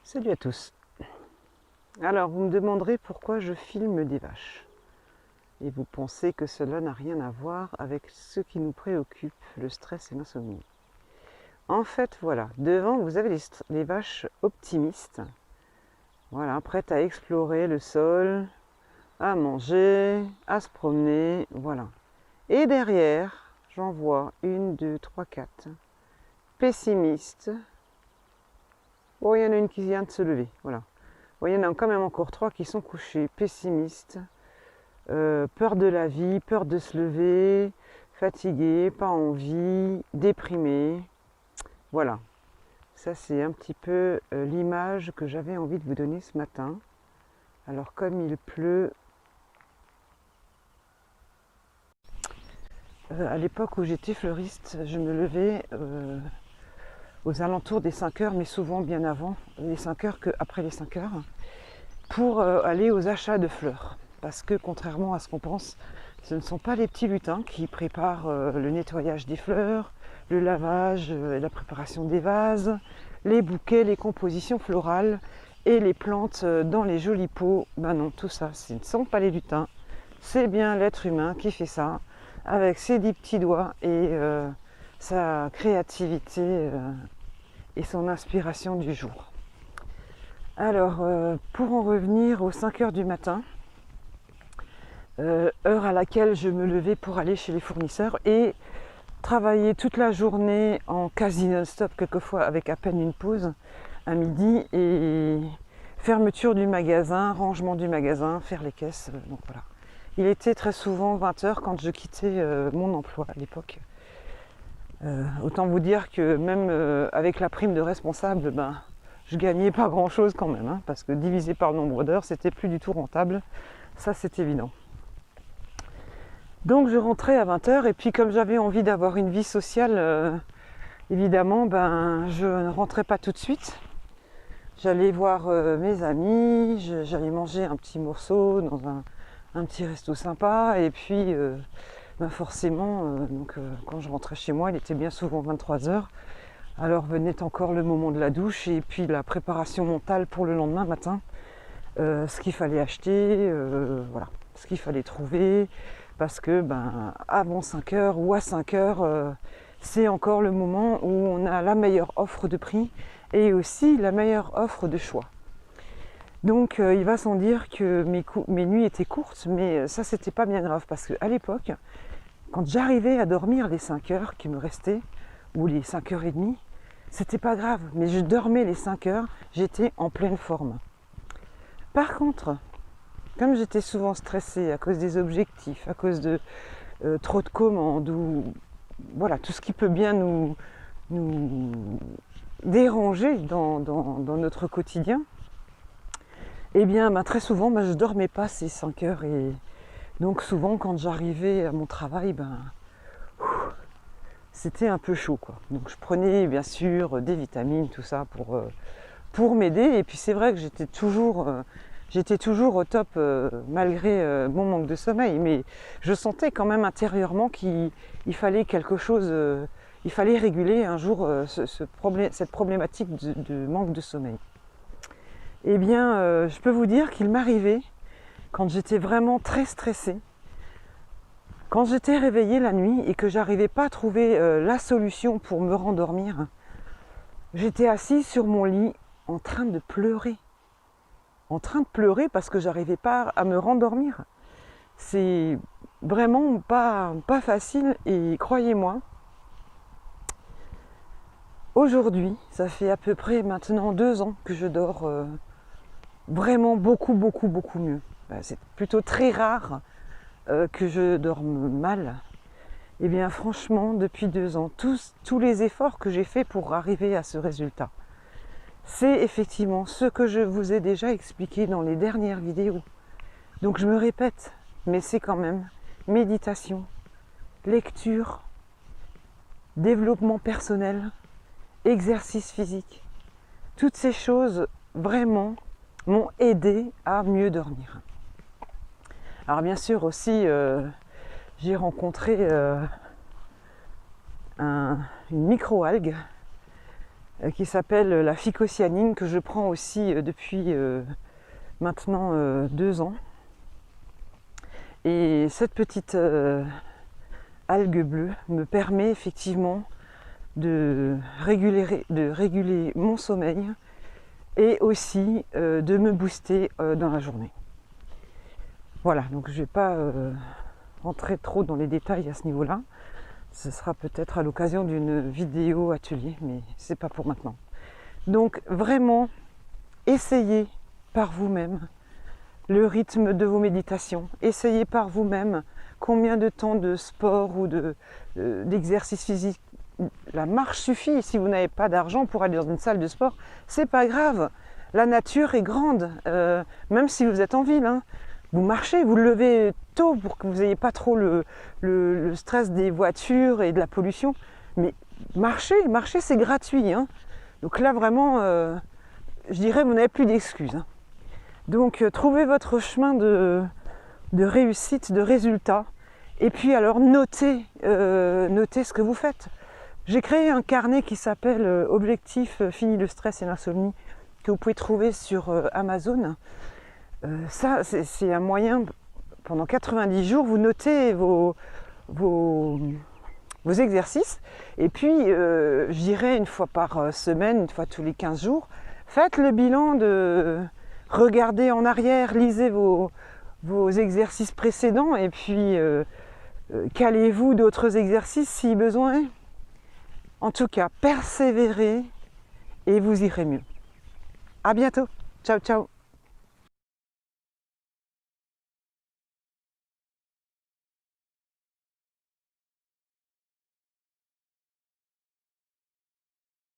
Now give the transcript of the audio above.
Salut à tous. Alors, vous me demanderez pourquoi je filme des vaches. Et vous pensez que cela n'a rien à voir avec ce qui nous préoccupe, le stress et l'insomnie. En fait, voilà, devant, vous avez les vaches optimistes. Voilà, prêtes à explorer le sol, à manger, à se promener, voilà. Et derrière, j'en vois une, deux, trois, quatre. Pessimistes. Oh, il y en a une qui vient de se lever, voilà. Bon, il y en a quand même encore trois qui sont couchés, pessimistes, peur de la vie, peur de se lever, fatigués, pas envie, déprimés. Voilà, ça c'est un petit peu l'image que j'avais envie de vous donner ce matin. Alors comme il pleut, à l'époque où j'étais fleuriste, je me levais aux alentours des 5 heures, mais souvent bien avant les 5 heures qu'après les 5 heures, pour aller aux achats de fleurs. Parce que contrairement à ce qu'on pense, ce ne sont pas les petits lutins qui préparent le nettoyage des fleurs, le lavage, la préparation des vases, les bouquets, les compositions florales et les plantes dans les jolis pots. Ben non, tout ça, ce ne sont pas les lutins. C'est bien l'être humain qui fait ça avec ses 10 petits doigts et sa créativité et son inspiration du jour. Alors, pour en revenir aux 5 heures du matin, heure à laquelle je me levais pour aller chez les fournisseurs et travailler toute la journée en quasi non-stop, quelquefois avec à peine une pause à midi, et fermeture du magasin, rangement du magasin, faire les caisses, donc voilà. Il était très souvent 20 heures quand je quittais mon emploi à l'époque. Autant vous dire que même avec la prime de responsable, ben, je gagnais pas grand chose quand même, hein, parce que divisé par le nombre d'heures, c'était plus du tout rentable, ça c'est évident. Donc je rentrais à 20 heures et puis comme j'avais envie d'avoir une vie sociale, évidemment, ben, je ne rentrais pas tout de suite. J'allais voir mes amis, j'allais manger un petit morceau dans un petit resto sympa et puis ben forcément, quand je rentrais chez moi, il était bien souvent 23 heures. Alors venait encore le moment de la douche et puis la préparation mentale pour le lendemain matin. Ce qu'il fallait acheter, voilà, ce qu'il fallait trouver, parce que ben, avant 5 heures ou à 5 heures, c'est encore le moment où on a la meilleure offre de prix et aussi la meilleure offre de choix. Donc il va sans dire que mes nuits étaient courtes, mais ça c'était pas bien grave, parce qu'à l'époque, quand j'arrivais à dormir les 5 heures qui me restaient, ou les 5 heures et demie, c'était pas grave, mais je dormais les 5 heures, j'étais en pleine forme. Par contre, comme j'étais souvent stressée à cause des objectifs, à cause de trop de commandes, ou voilà, tout ce qui peut bien nous déranger dans notre quotidien, eh bien très souvent je ne dormais pas ces 5 heures, et donc souvent quand j'arrivais à mon travail, c'était un peu chaud, quoi. Donc je prenais bien sûr des vitamines, tout ça pour m'aider, et puis c'est vrai que j'étais toujours au top malgré mon manque de sommeil, mais je sentais quand même intérieurement qu'il fallait quelque chose, il fallait réguler un jour cette problématique de manque de sommeil. Eh bien, je peux vous dire qu'il m'arrivait, quand j'étais vraiment très stressée, quand j'étais réveillée la nuit et que j'arrivais pas à trouver la solution pour me rendormir, j'étais assise sur mon lit en train de pleurer. En train de pleurer parce que j'arrivais pas à me rendormir. C'est vraiment pas facile, et croyez-moi, aujourd'hui, ça fait à peu près maintenant 2 ans que je dors vraiment beaucoup mieux. C'est plutôt très rare que je dorme mal. Et bien franchement, depuis 2 ans, tous les efforts que j'ai faits pour arriver à ce résultat, c'est effectivement ce que je vous ai déjà expliqué dans les dernières vidéos. Donc je me répète, mais c'est quand même méditation, lecture, développement personnel, exercice physique. Toutes ces choses vraiment m'ont aidé à mieux dormir. Alors bien sûr aussi, j'ai rencontré une micro-algue qui s'appelle la phycocyanine, que je prends aussi depuis maintenant 2 ans. Et cette petite algue bleue me permet effectivement de réguler mon sommeil et aussi de me booster dans la journée. Voilà, donc je ne vais pas rentrer trop dans les détails à ce niveau-là. Ce sera peut-être à l'occasion d'une vidéo atelier, mais c'est pas pour maintenant. Donc vraiment, essayez par vous-même le rythme de vos méditations. Essayez par vous-même combien de temps de sport ou d'exercice physique. La marche suffit. Si vous n'avez pas d'argent pour aller dans une salle de sport, c'est pas grave. La nature est grande, même si vous êtes en ville. Hein. Vous marchez, vous levez tôt pour que vous n'ayez pas trop le stress des voitures et de la pollution. Mais marcher c'est gratuit. Hein. Donc là vraiment, je dirais vous n'avez plus d'excuses. Hein. Donc trouvez votre chemin de réussite, de résultat. Et puis alors notez ce que vous faites. J'ai créé un carnet qui s'appelle Objectif fini le stress et l'insomnie, que vous pouvez trouver sur Amazon. Ça, c'est un moyen, pendant 90 jours, vous notez vos exercices. Et puis, je dirais une fois par semaine, une fois tous les 15 jours, faites le bilan regardez en arrière, lisez vos exercices précédents et puis calez-vous d'autres exercices si besoin. En tout cas, persévérez et vous irez mieux. À bientôt. Ciao, ciao.